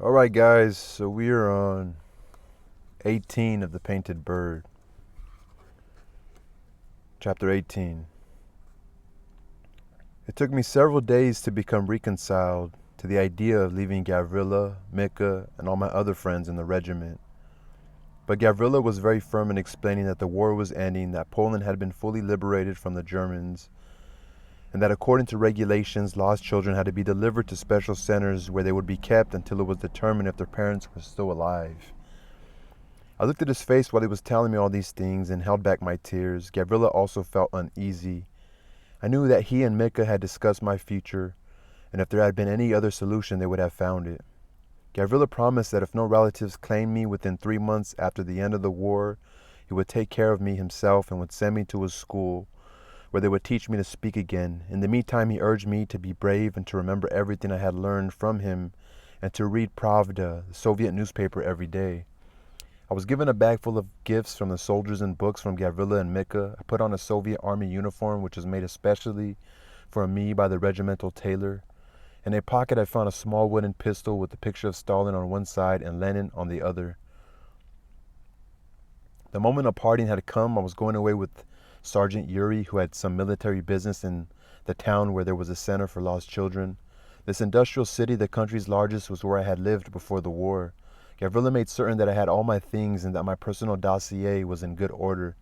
Alright guys, so we are on 18 of The Painted Bird. Chapter 18. It took me several days to become reconciled to the idea of leaving Gavrila, Mika, and all my other friends in the regiment. But Gavrila was very firm in explaining that the war was ending, that Poland had been fully liberated from the Germans, and that according to regulations, lost children had to be delivered to special centers where they would be kept until it was determined if their parents were still alive. I looked at his face while he was telling me all these things and held back my tears. Gavrila also felt uneasy. I knew that he and Mika had discussed my future, and if there had been any other solution, they would have found it. Gavrila promised that if no relatives claimed me within 3 months after the end of the war, he would take care of me himself and would send me to his school, where they would teach me to speak again. In the meantime, he urged me to be brave and to remember everything I had learned from him, and to read Pravda, the Soviet newspaper, every day. I was given a bag full of gifts from the soldiers and books from Gavrila and Mika. I put on a Soviet army uniform, which was made especially for me by the regimental tailor. In a pocket I found a small wooden pistol with the picture of Stalin on one side and Lenin on the other. The moment of parting had come. I was going away with Sergeant Yuri, who had some military business in the town where there was a center for lost children. This industrial city, the country's largest, was where I had lived before the war. Gavrila made certain that I had all my things and that my personal dossier was in good order.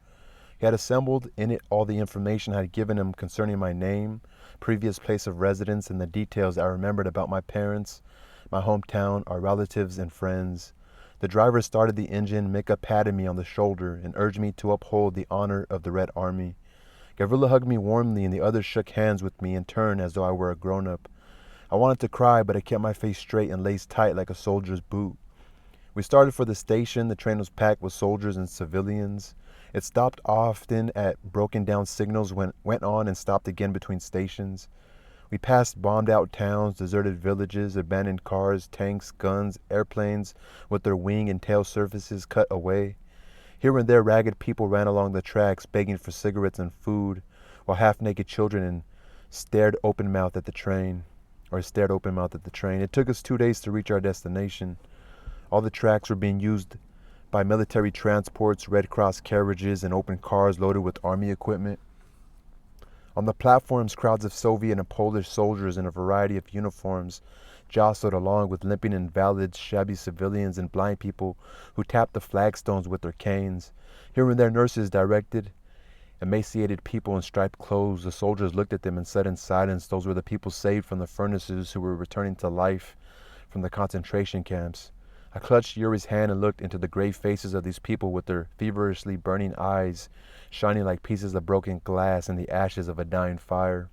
He had assembled in it all the information I had given him concerning my name, previous place of residence, and the details I remembered about my parents, my hometown, our relatives, and friends. The driver started the engine. Mika patted me on the shoulder and urged me to uphold the honor of the Red Army. Gavrila hugged me warmly, and the others shook hands with me in turn as though I were a grown-up. I wanted to cry, but I kept my face straight and laced tight like a soldier's boot. We started for the station. The train was packed with soldiers and civilians. It stopped often at broken down signals, went on and stopped again between stations. We passed bombed out towns, deserted villages, abandoned cars, tanks, guns, airplanes with their wing and tail surfaces cut away. Here and there ragged people ran along the tracks begging for cigarettes and food, while half-naked children stared open-mouthed at the train. It took us 2 days to reach our destination. All the tracks were being used by military transports, Red Cross carriages, and open cars loaded with army equipment. On the platforms, crowds of Soviet and Polish soldiers in a variety of uniforms jostled along with limping invalids, shabby civilians, and blind people who tapped the flagstones with their canes. Here and there nurses directed emaciated people in striped clothes. The soldiers looked at them and said in silence those were the people saved from the furnaces who were returning to life from the concentration camps. I clutched Yuri's hand and looked into the gray faces of these people with their feverishly burning eyes, shining like pieces of broken glass in the ashes of a dying fire.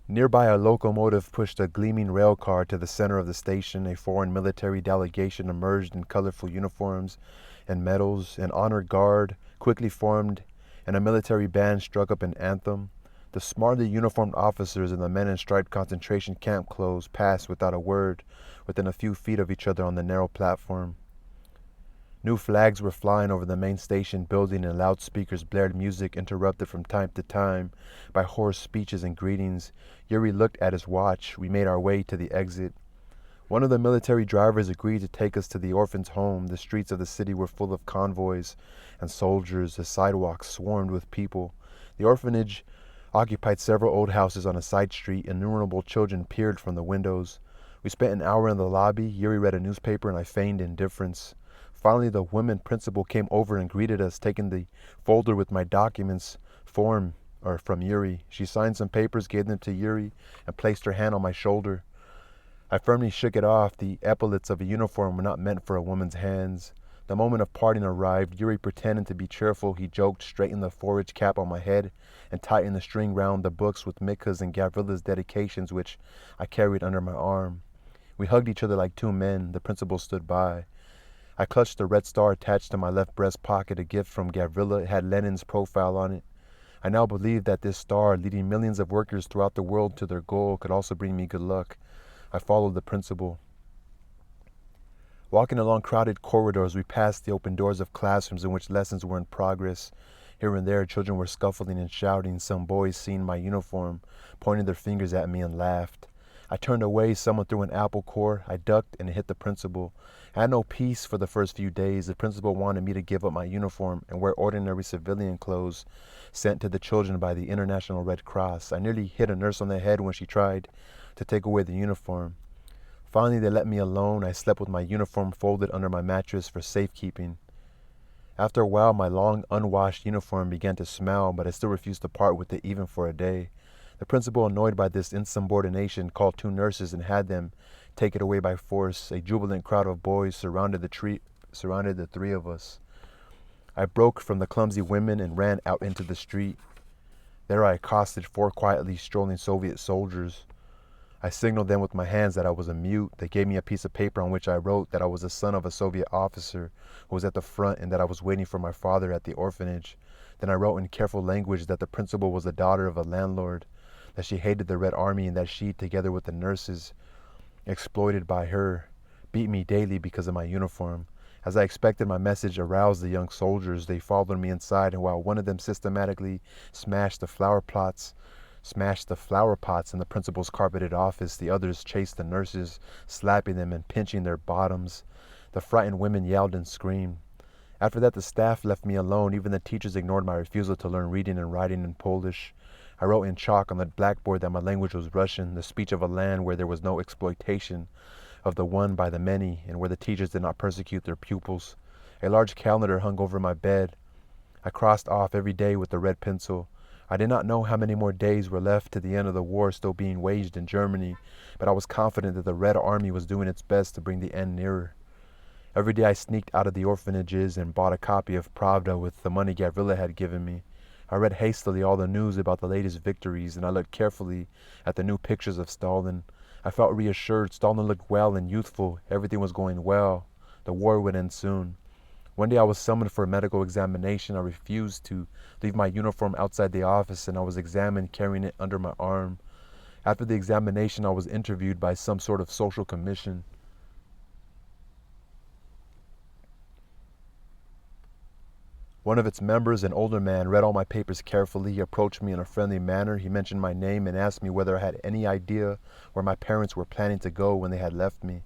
Nearby, a locomotive pushed a gleaming rail car to the center of the station. A foreign military delegation emerged in colorful uniforms and medals. An honor guard quickly formed, and a military band struck up an anthem. The smartly uniformed officers and the men in striped concentration camp clothes passed without a word within a few feet of each other on the narrow platform. New flags were flying over the main station building, and loudspeakers blared music interrupted from time to time by hoarse speeches and greetings. Yuri looked at his watch. We made our way to the exit. One of the military drivers agreed to take us to the orphans' home. The streets of the city were full of convoys and soldiers. The sidewalks swarmed with people. The orphanage occupied several old houses on a side street. Innumerable children peered from the windows. We spent an hour in the lobby. Yuri read a newspaper and I feigned indifference. Finally, the woman principal came over and greeted us, taking the folder with my documents from Yuri. She signed some papers, gave them to Yuri, and placed her hand on my shoulder. I firmly shook it off. The epaulets of a uniform were not meant for a woman's hands. The moment of parting arrived. Yuri pretending to be cheerful. He joked, straightened the forage cap on my head, and tightened the string round the books with Mika's and Gavrila's dedications, which I carried under my arm. We hugged each other like two men. The principal stood by. I clutched the red star attached to my left breast pocket, a gift from Gavrila. It had Lenin's profile on it. I now believed that this star, leading millions of workers throughout the world to their goal, could also bring me good luck. I followed the principal. Walking along crowded corridors, we passed the open doors of classrooms in which lessons were in progress. Here and there, children were scuffling and shouting. Some boys, seeing my uniform, pointed their fingers at me and laughed. I turned away, someone threw an apple core. I ducked and it hit the principal. I had no peace for the first few days. The principal wanted me to give up my uniform and wear ordinary civilian clothes sent to the children by the International Red Cross. I nearly hit a nurse on the head when she tried to take away the uniform. Finally, they let me alone. I slept with my uniform folded under my mattress for safekeeping. After a while, my long, unwashed uniform began to smell, but I still refused to part with it even for a day. The principal, annoyed by this insubordination, called 2 nurses and had them take it away by force. A jubilant crowd of boys surrounded the 3 of us. I broke from the clumsy women and ran out into the street. There I accosted 4 quietly strolling Soviet soldiers. I signaled them with my hands that I was a mute. They gave me a piece of paper on which I wrote that I was the son of a Soviet officer who was at the front and that I was waiting for my father at the orphanage. Then I wrote in careful language that the principal was the daughter of a landlord, that she hated the Red Army and that she, together with the nurses exploited by her, beat me daily because of my uniform. As I expected, my message aroused the young soldiers. They followed me inside, and while one of them systematically smashed the flower pots in the principal's carpeted office, the others chased the nurses, slapping them and pinching their bottoms. The frightened women yelled and screamed. After that, the staff left me alone. Even the teachers ignored my refusal to learn reading and writing in Polish. I wrote in chalk on the blackboard that my language was Russian, the speech of a land where there was no exploitation of the one by the many, and where the teachers did not persecute their pupils. A large calendar hung over my bed. I crossed off every day with a red pencil. I did not know how many more days were left to the end of the war still being waged in Germany, but I was confident that the Red Army was doing its best to bring the end nearer. Every day I sneaked out of the orphanages and bought a copy of Pravda with the money Gavrila had given me. I read hastily all the news about the latest victories, and I looked carefully at the new pictures of Stalin. I felt reassured. Stalin looked well and youthful. Everything was going well. The war would end soon. One day I was summoned for a medical examination. I refused to leave my uniform outside the office, and I was examined carrying it under my arm. After the examination, I was interviewed by some sort of social commission. One of its members, an older man, read all my papers carefully. He approached me in a friendly manner. He mentioned my name and asked me whether I had any idea where my parents were planning to go when they had left me.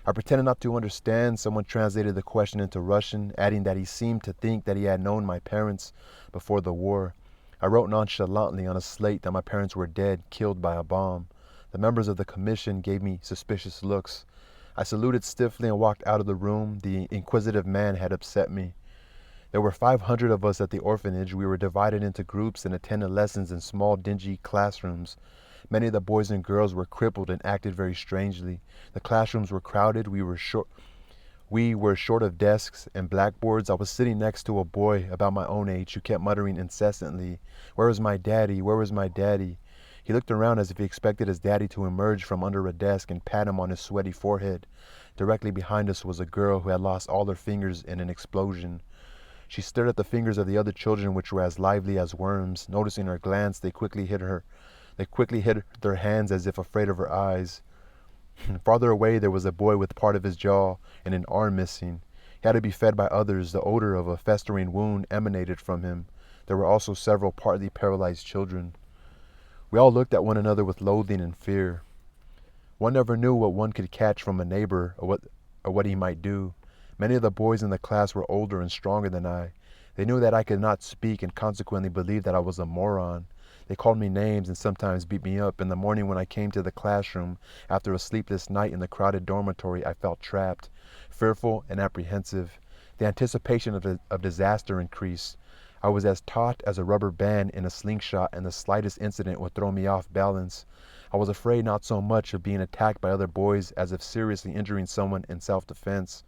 I pretended not to understand. Someone translated the question into Russian, adding that he seemed to think that he had known my parents before the war. I wrote nonchalantly on a slate that my parents were dead, killed by a bomb. The members of the commission gave me suspicious looks. I saluted stiffly and walked out of the room. The inquisitive man had upset me. There were 500 of us at the orphanage. We were divided into groups and attended lessons in small, dingy classrooms. Many of the boys and girls were crippled and acted very strangely. The classrooms were crowded. We were short of desks and blackboards. I was sitting next to a boy about my own age who kept muttering incessantly, "Where is my daddy? Where is my daddy?" He looked around as if he expected his daddy to emerge from under a desk and pat him on his sweaty forehead. Directly behind us was a girl who had lost all her fingers in an explosion. She stared at the fingers of the other children, which were as lively as worms. Noticing her glance, they quickly hid their hands as if afraid of her eyes. Farther away, there was a boy with part of his jaw and an arm missing. He had to be fed by others. The odor of a festering wound emanated from him. There were also several partly paralyzed children. We all looked at one another with loathing and fear. One never knew what one could catch from a neighbor or what he might do. Many of the boys in the class were older and stronger than I. They knew that I could not speak and consequently believed that I was a moron. They called me names and sometimes beat me up. In the morning when I came to the classroom after a sleepless night in the crowded dormitory, I felt trapped, fearful and apprehensive. The anticipation of disaster increased. I was as taut as a rubber band in a slingshot, and the slightest incident would throw me off balance. I was afraid not so much of being attacked by other boys as of seriously injuring someone in self-defense.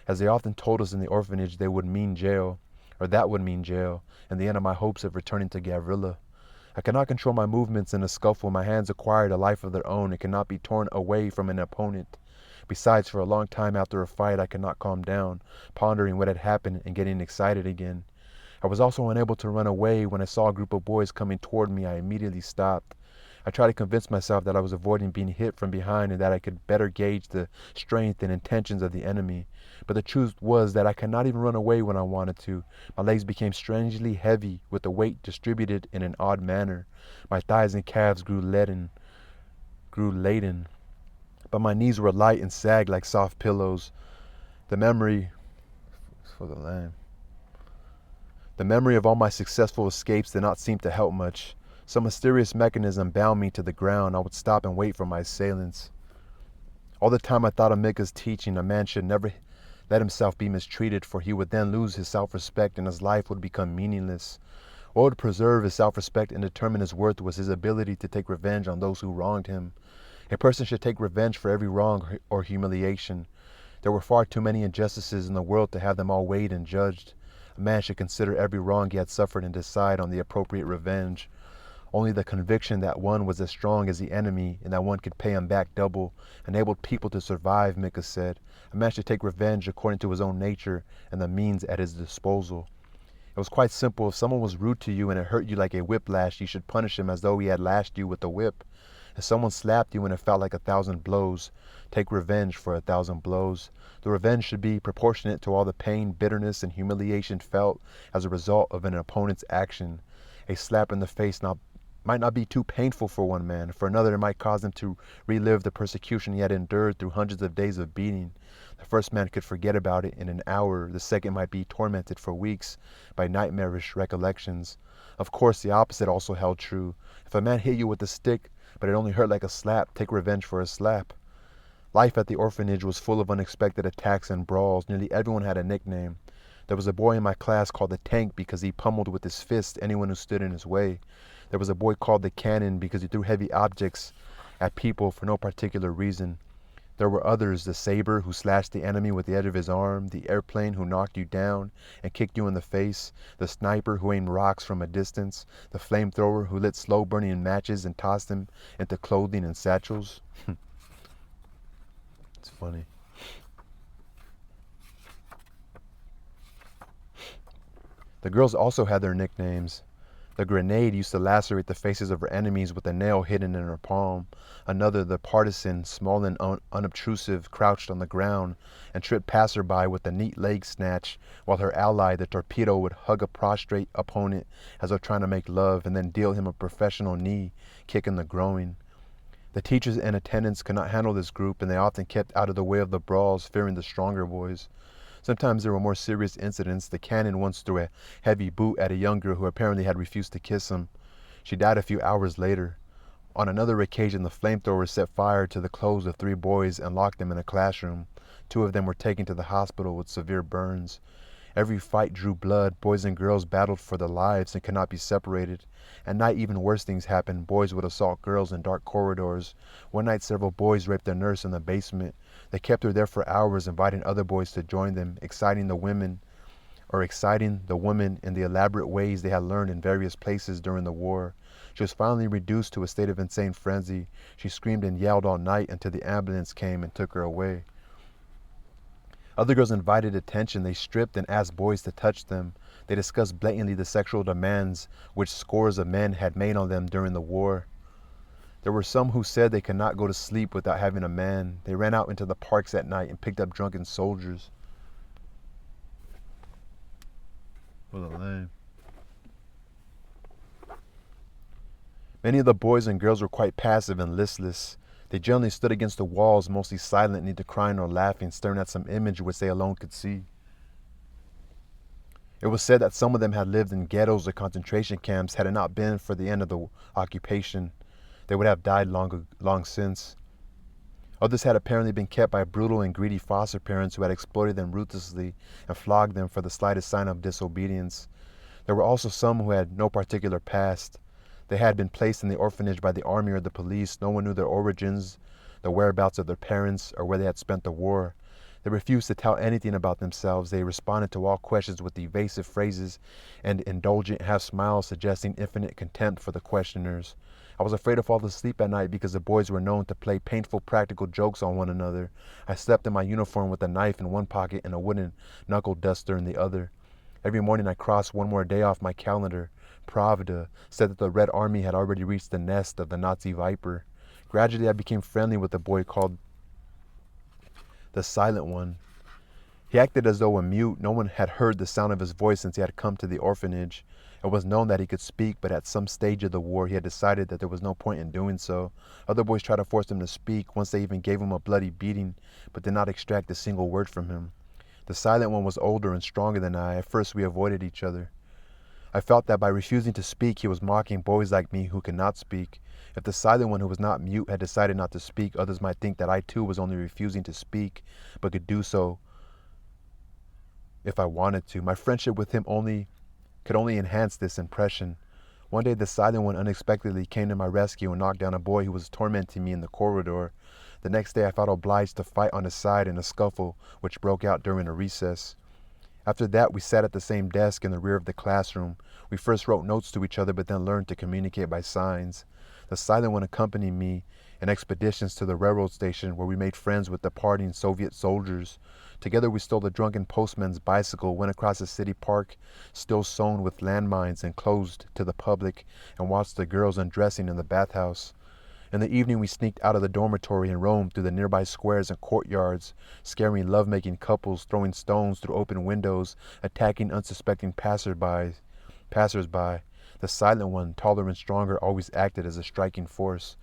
As they often told us in the orphanage, that would mean jail, and the end of my hopes of returning to Gavrila. I cannot control my movements in a scuffle. My hands acquired a life of their own and cannot be torn away from an opponent. Besides, for a long time after a fight, I could not calm down, pondering what had happened and getting excited again. I was also unable to run away. When I saw a group of boys coming toward me, I immediately stopped. I tried to convince myself that I was avoiding being hit from behind and that I could better gauge the strength and intentions of the enemy. But the truth was that I could not even run away when I wanted to. My legs became strangely heavy with the weight distributed in an odd manner. My thighs and calves grew leaden. grew laden, but my knees were light and sagged like soft pillows. The memory for the lamb. The memory of all my successful escapes did not seem to help much. Some mysterious mechanism bound me to the ground. I would stop and wait for my assailants. All the time I thought of Mika's teaching, a man should never let himself be mistreated, for he would then lose his self-respect and his life would become meaningless. What would preserve his self-respect and determine his worth was his ability to take revenge on those who wronged him. A person should take revenge for every wrong or humiliation. There were far too many injustices in the world to have them all weighed and judged. A man should consider every wrong he had suffered and decide on the appropriate revenge. Only the conviction that one was as strong as the enemy and that one could pay him back double enabled people to survive, Mika said. A man should take revenge according to his own nature and the means at his disposal. It was quite simple. If someone was rude to you and it hurt you like a whiplash, you should punish him as though he had lashed you with a whip. If someone slapped you and it felt like 1,000 blows, take revenge for 1,000 blows. The revenge should be proportionate to all the pain, bitterness, and humiliation felt as a result of an opponent's action. A slap in the face might not be too painful for one man. For another, it might cause him to relive the persecution he had endured through hundreds of days of beating. The first man could forget about it in an hour. The second might be tormented for weeks by nightmarish recollections. Of course, the opposite also held true. If a man hit you with a stick, but it only hurt like a slap, take revenge for a slap. Life at the orphanage was full of unexpected attacks and brawls. Nearly everyone had a nickname. There was a boy in my class called the Tank because he pummeled with his fist anyone who stood in his way. There was a boy called the Cannon because he threw heavy objects at people for no particular reason. There were others, the Saber who slashed the enemy with the edge of his arm, the Airplane who knocked you down and kicked you in the face, the Sniper who aimed rocks from a distance, the Flamethrower who lit slow-burning matches and tossed them into clothing and satchels. It's funny. The girls also had their nicknames. The Grenade used to lacerate the faces of her enemies with a nail hidden in her palm. Another, the Partisan, small and unobtrusive, crouched on the ground and tripped passerby with a neat leg snatch, while her ally, the Torpedo, would hug a prostrate opponent as though trying to make love and then deal him a professional knee kick in the groin. The teachers and attendants could not handle this group, and they often kept out of the way of the brawls, fearing the stronger boys. Sometimes there were more serious incidents. The Cannon once threw a heavy boot at a young girl who apparently had refused to kiss him. She died a few hours later. On another occasion, the Flamethrower set fire to the clothes of 3 boys and locked them in a classroom. 2 of them were taken to the hospital with severe burns. Every fight drew blood. Boys and girls battled for their lives and could not be separated. At night, even worse things happened. Boys would assault girls in dark corridors. One night, several boys raped a nurse in the basement. They kept her there for hours, inviting other boys to join them, exciting the women in the elaborate ways they had learned in various places during the war. She was finally reduced to a state of insane frenzy. She screamed and yelled all night until the ambulance came and took her away. Other girls invited attention. They stripped and asked boys to touch them. They discussed blatantly the sexual demands which scores of men had made on them during the war. There were some who said they could not go to sleep without having a man. They ran out into the parks at night and picked up drunken soldiers. What a lame. Many of the boys and girls were quite passive and listless. They generally stood against the walls, mostly silent, neither crying nor laughing, staring at some image which they alone could see. It was said that some of them had lived in ghettos or concentration camps. Had it not been for the end of the occupation, they would have died long since. Others had apparently been kept by brutal and greedy foster parents who had exploited them ruthlessly and flogged them for the slightest sign of disobedience. There were also some who had no particular past. They had been placed in the orphanage by the army or the police. No one knew their origins, the whereabouts of their parents, or where they had spent the war. They refused to tell anything about themselves. They responded to all questions with evasive phrases and indulgent half-smiles suggesting infinite contempt for the questioners. I was afraid to fall asleep at night because the boys were known to play painful practical jokes on one another. I slept in my uniform with a knife in one pocket and a wooden knuckle duster in the other. Every morning I crossed one more day off my calendar. Pravda said that the Red Army had already reached the nest of the Nazi Viper. Gradually I became friendly with a boy called the Silent One. He acted as though a mute. No one had heard the sound of his voice since he had come to the orphanage. It was known that he could speak, but at some stage of the war, he had decided that there was no point in doing so. Other boys tried to force him to speak, once they even gave him a bloody beating, but did not extract a single word from him. The silent one was older and stronger than I. At first, we avoided each other. I felt that by refusing to speak, he was mocking boys like me who could not speak. If the silent one who was not mute had decided not to speak, others might think that I too was only refusing to speak, but could do so if I wanted to. My friendship with him could only enhance this impression. One day the silent one unexpectedly came to my rescue and knocked down a boy who was tormenting me in the corridor. The next day I felt obliged to fight on his side in a scuffle which broke out during a recess. After that, we sat at the same desk in the rear of the classroom. We first wrote notes to each other, but then learned to communicate by signs. The silent one accompanied me in expeditions to the railroad station, where we made friends with departing Soviet soldiers. Together we stole the drunken postman's bicycle, went across a city park still sown with landmines and closed to the public, and watched the girls undressing in the bathhouse. In the evening, we sneaked out of the dormitory and roamed through the nearby squares and courtyards, scaring love-making couples, throwing stones through open windows, attacking unsuspecting passers-by. The silent one, taller and stronger, always acted as a striking force.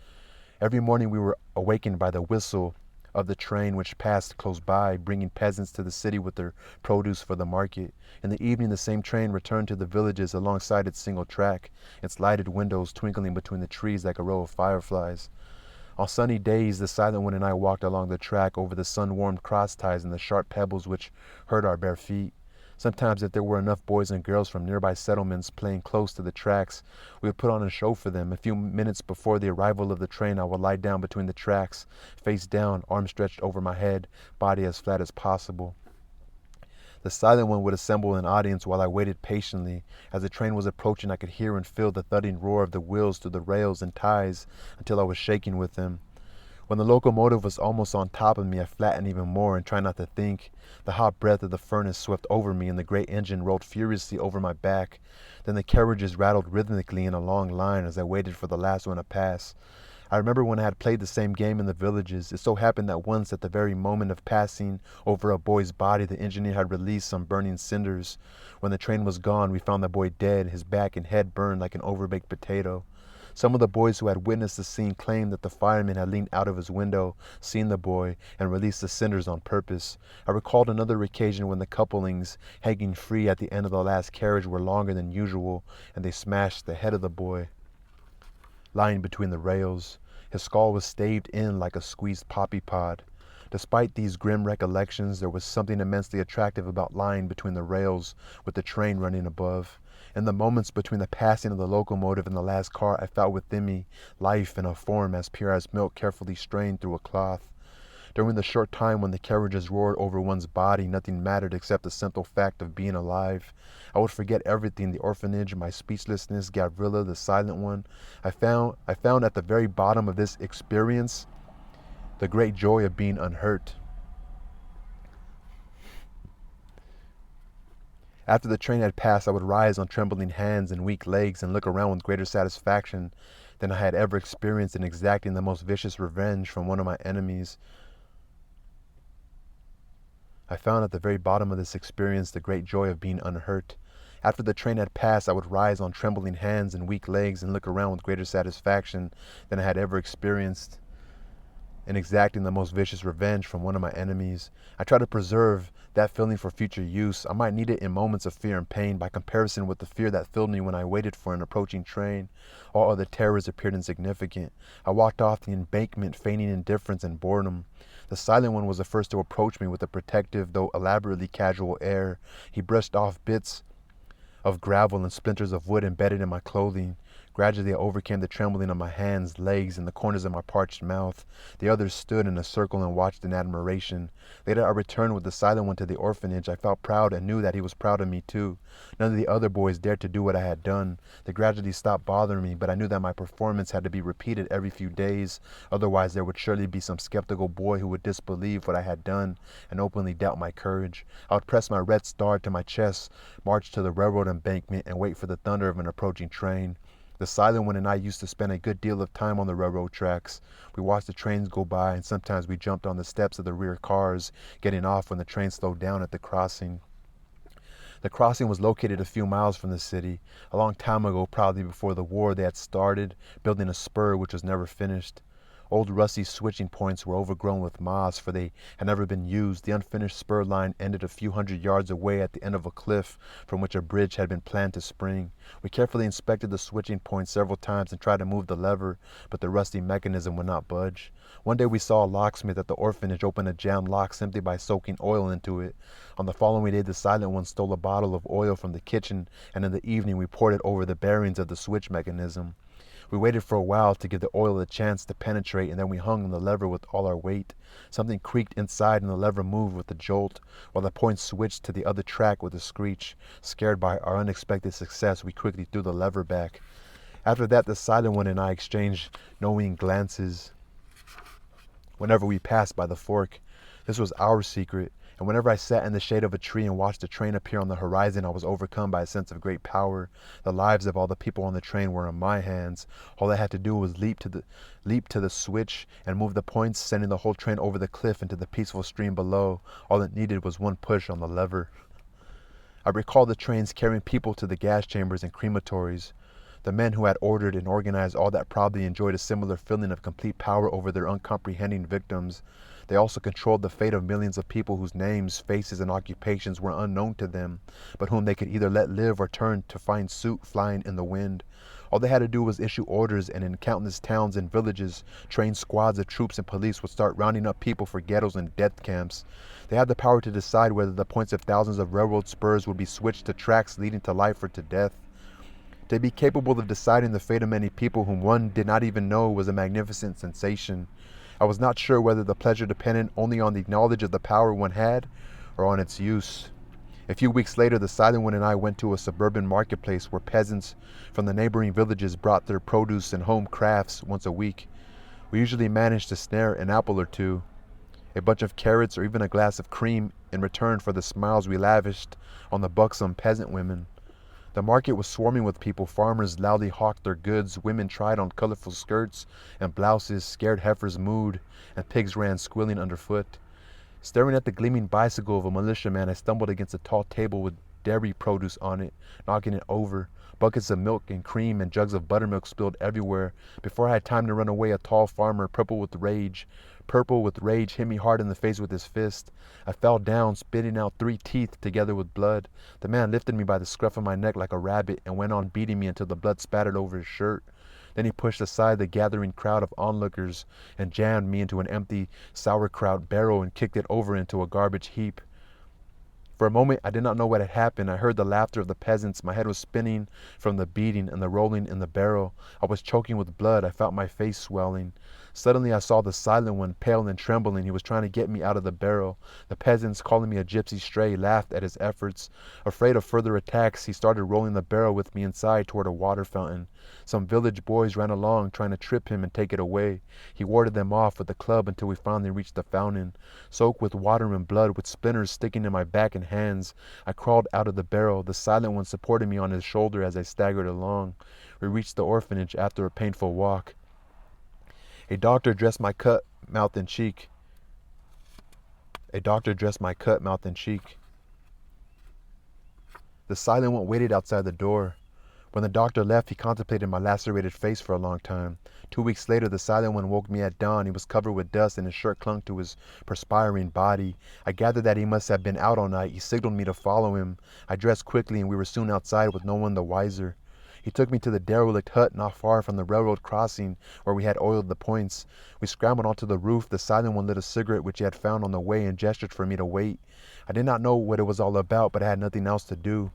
Every morning we were awakened by the whistle of the train which passed close by, bringing peasants to the city with their produce for the market. In the evening, the same train returned to the villages alongside its single track, its lighted windows twinkling between the trees like a row of fireflies. On sunny days, the silent one and I walked along the track over the sun-warmed cross ties and the sharp pebbles which hurt our bare feet. Sometimes, if there were enough boys and girls from nearby settlements playing close to the tracks, we would put on a show for them. A few minutes before the arrival of the train, I would lie down between the tracks, face down, arms stretched over my head, body as flat as possible. The silent one would assemble an audience while I waited patiently. As the train was approaching, I could hear and feel the thudding roar of the wheels through the rails and ties until I was shaking with them. When the locomotive was almost on top of me, I flattened even more and tried not to think. The hot breath of the furnace swept over me, and the great engine rolled furiously over my back. Then the carriages rattled rhythmically in a long line as I waited for the last one to pass. I remember when I had played the same game in the villages. It so happened that once, at the very moment of passing over a boy's body, the engineer had released some burning cinders. When the train was gone, we found the boy dead, his back and head burned like an overbaked potato. Some of the boys who had witnessed the scene claimed that the fireman had leaned out of his window, seen the boy, and released the cinders on purpose. I recalled another occasion when the couplings hanging free at the end of the last carriage were longer than usual, and they smashed the head of the boy lying between the rails. His skull was staved in like a squeezed poppy pod. Despite these grim recollections, there was something immensely attractive about lying between the rails with the train running above. In the moments between the passing of the locomotive and the last car, I felt within me life in a form as pure as milk carefully strained through a cloth. During the short time when the carriages roared over one's body, nothing mattered except the simple fact of being alive. I would forget everything: the orphanage, my speechlessness, Gavrila, the silent one. I found at the very bottom of this experience the great joy of being unhurt. After the train had passed, I would rise on trembling hands and weak legs and look around with greater satisfaction than I had ever experienced in exacting the most vicious revenge from one of my enemies. I found at the very bottom of this experience the great joy of being unhurt. After the train had passed, I would rise on trembling hands and weak legs and look around with greater satisfaction than I had ever experienced in exacting the most vicious revenge from one of my enemies. I try to preserve that feeling for future use. I might need it in moments of fear and pain. By comparison with the fear that filled me when I waited for an approaching train, all other terrors appeared insignificant. I walked off the embankment, feigning indifference and boredom. The silent one was the first to approach me with a protective, though elaborately casual air. He brushed off bits of gravel and splinters of wood embedded in my clothing. Gradually I overcame the trembling of my hands, legs, and the corners of my parched mouth. The others stood in a circle and watched in admiration. Later I returned with the silent one to the orphanage. I felt proud and knew that he was proud of me too. None of the other boys dared to do what I had done. They gradually stopped bothering me, but I knew that my performance had to be repeated every few days. Otherwise there would surely be some skeptical boy who would disbelieve what I had done and openly doubt my courage. I would press my red star to my chest, march to the railroad embankment, and wait for the thunder of an approaching train. The silent one and I used to spend a good deal of time on the railroad tracks. We watched the trains go by, and sometimes we jumped on the steps of the rear cars, getting off when the train slowed down at the crossing. The crossing was located a few miles from the city. A long time ago, probably before the war, they had started building a spur which was never finished. Old rusty switching points were overgrown with moss, for they had never been used. The unfinished spur line ended a few hundred yards away at the end of a cliff from which a bridge had been planned to spring. We carefully inspected the switching points several times and tried to move the lever, but the rusty mechanism would not budge. One day we saw a locksmith at the orphanage open a jammed lock simply by soaking oil into it. On the following day, the silent one stole a bottle of oil from the kitchen, and in the evening we poured it over the bearings of the switch mechanism. We waited for a while to give the oil a chance to penetrate, and then we hung on the lever with all our weight. Something creaked inside and the lever moved with a jolt, while the point switched to the other track with a screech. Scared by our unexpected success, we quickly threw the lever back. After that, the silent one and I exchanged knowing glances whenever we passed by the fork. This was our secret, and whenever I sat in the shade of a tree and watched the train appear on the horizon, I was overcome by a sense of great power. The lives of all the people on the train were in my hands. All I had to do was leap to the switch and move the points, sending the whole train over the cliff into the peaceful stream below. All it needed was one push on the lever. I recall the trains carrying people to the gas chambers and crematories. The men who had ordered and organized all that probably enjoyed a similar feeling of complete power over their uncomprehending victims. They also controlled the fate of millions of people whose names, faces, and occupations were unknown to them, but whom they could either let live or turn to find soot flying in the wind. All they had to do was issue orders, and in countless towns and villages, trained squads of troops and police would start rounding up people for ghettos and death camps. They had the power to decide whether the points of thousands of railroad spurs would be switched to tracks leading to life or to death. To be capable of deciding the fate of many people whom one did not even know was a magnificent sensation. I was not sure whether the pleasure depended only on the knowledge of the power one had or on its use. A few weeks later, the silent one and I went to a suburban marketplace where peasants from the neighboring villages brought their produce and home crafts once a week. We usually managed to snare an apple or two, a bunch of carrots, or even a glass of cream in return for the smiles we lavished on the buxom peasant women. The market was swarming with people. Farmers loudly hawked their goods, women tried on colorful skirts and blouses, scared heifers mooed, and pigs ran squealing underfoot. Staring at the gleaming bicycle of a militiaman, I stumbled against a tall table with dairy produce on it, knocking it over. Buckets of milk and cream and jugs of buttermilk spilled everywhere. Before I had time to run away, a tall farmer, purple with rage, hit me hard in the face with his fist. I fell down, spitting out 3 teeth together with blood. The man lifted me by the scruff of my neck like a rabbit and went on beating me until the blood spattered over his shirt. Then he pushed aside the gathering crowd of onlookers and jammed me into an empty sauerkraut barrel and kicked it over into a garbage heap. For a moment, I did not know what had happened. I heard the laughter of the peasants. My head was spinning from the beating and the rolling in the barrel. I was choking with blood. I felt my face swelling. Suddenly, I saw the silent one, pale and trembling. He was trying to get me out of the barrel. The peasants, calling me a gypsy stray, laughed at his efforts. Afraid of further attacks, he started rolling the barrel with me inside toward a water fountain. Some village boys ran along, trying to trip him and take it away. He warded them off with a club until we finally reached the fountain. Soaked with water and blood, with splinters sticking in my back and hands, I crawled out of the barrel. The silent one supported me on his shoulder as I staggered along. We reached the orphanage after a painful walk. A doctor dressed my cut mouth and cheek. The silent one waited outside the door. When the doctor left, he contemplated my lacerated face for a long time. 2 weeks later, the silent one woke me at dawn. He was covered with dust and his shirt clung to his perspiring body. I gathered that he must have been out all night. He signaled me to follow him. I dressed quickly and we were soon outside with no one the wiser. He took me to the derelict hut not far from the railroad crossing where we had oiled the points. We scrambled onto the roof. The silent one lit a cigarette which he had found on the way and gestured for me to wait. I did not know what it was all about, but I had nothing else to do.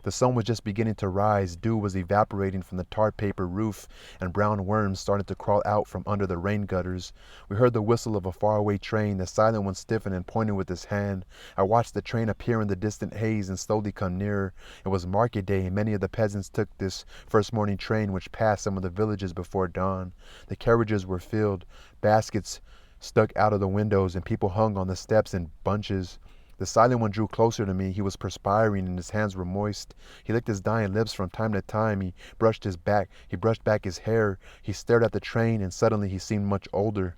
The sun was just beginning to rise. Dew was evaporating from the tar paper roof, and brown worms started to crawl out from under the rain gutters. We heard the whistle of a faraway train. The silent one stiffened and pointed with his hand. I watched the train appear in the distant haze and slowly come nearer. It was market day, and many of the peasants took this first morning train which passed some of the villages before dawn. The carriages were filled. Baskets stuck out of the windows, and people hung on the steps in bunches. The silent one drew closer to me. He was perspiring and his hands were moist. He licked his dying lips from time to time. He brushed back his hair. He stared at the train, and suddenly he seemed much older.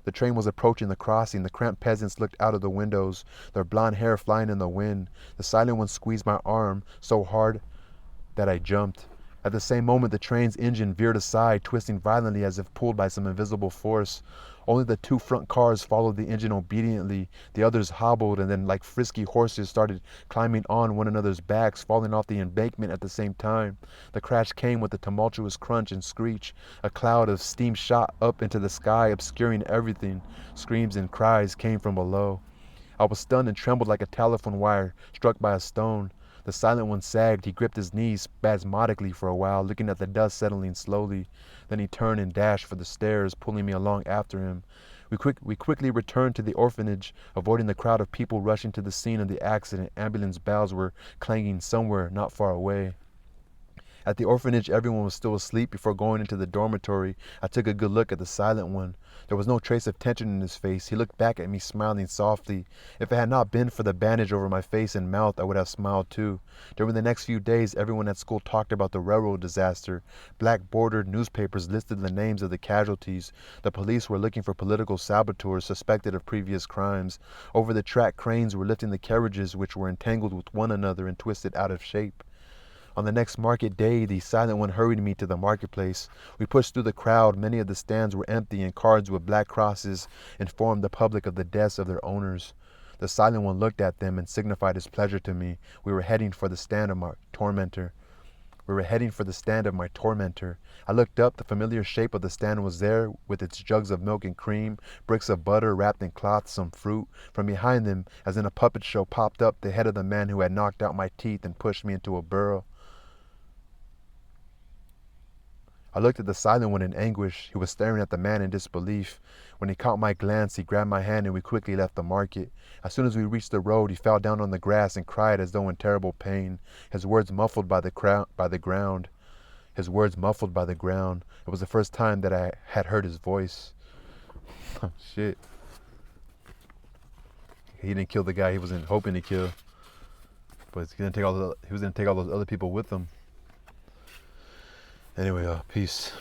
The train was approaching the crossing. The cramped peasants looked out of the windows, their blond hair flying in the wind. The silent one squeezed my arm so hard that I jumped. At the same moment, the train's engine veered aside, twisting violently as if pulled by some invisible force. Only the two front cars followed the engine obediently. The others hobbled and then, like frisky horses, started climbing on one another's backs, falling off the embankment at the same time. The crash came with a tumultuous crunch and screech. A cloud of steam shot up into the sky, obscuring everything. Screams and cries came from below. I was stunned and trembled like a telephone wire struck by a stone. The silent one sagged. He gripped his knees spasmodically for a while, looking at the dust settling slowly. Then he turned and dashed for the stairs, pulling me along after him. We quickly returned to the orphanage, avoiding the crowd of people rushing to the scene of the accident. Ambulance bells were clanging somewhere not far away. At the orphanage, everyone was still asleep. Before going into the dormitory, I took a good look at the silent one. There was no trace of tension in his face. He looked back at me, smiling softly. If it had not been for the bandage over my face and mouth, I would have smiled too. During the next few days, everyone at school talked about the railroad disaster. Black-bordered newspapers listed the names of the casualties. The police were looking for political saboteurs suspected of previous crimes. Over the track, cranes were lifting the carriages, which were entangled with one another and twisted out of shape. On the next market day, the silent one hurried me to the marketplace. We pushed through the crowd. Many of the stands were empty, and cards with black crosses informed the public of the deaths of their owners. The silent one looked at them and signified his pleasure to me. We were heading for the stand of my tormentor. I looked up. The familiar shape of the stand was there, with its jugs of milk and cream, bricks of butter wrapped in cloth, some fruit. From behind them, as in a puppet show, popped up the head of the man who had knocked out my teeth and pushed me into a burrow. I looked at the silent one in anguish. He was staring at the man in disbelief. When he caught my glance, he grabbed my hand and we quickly left the market. As soon as we reached the road, he fell down on the grass and cried as though in terrible pain, his words muffled by the ground. It was the first time that I had heard his voice. Oh, shit. He didn't kill the guy he wasn't hoping to kill, but he was gonna take all those other people with him. Anyway, peace.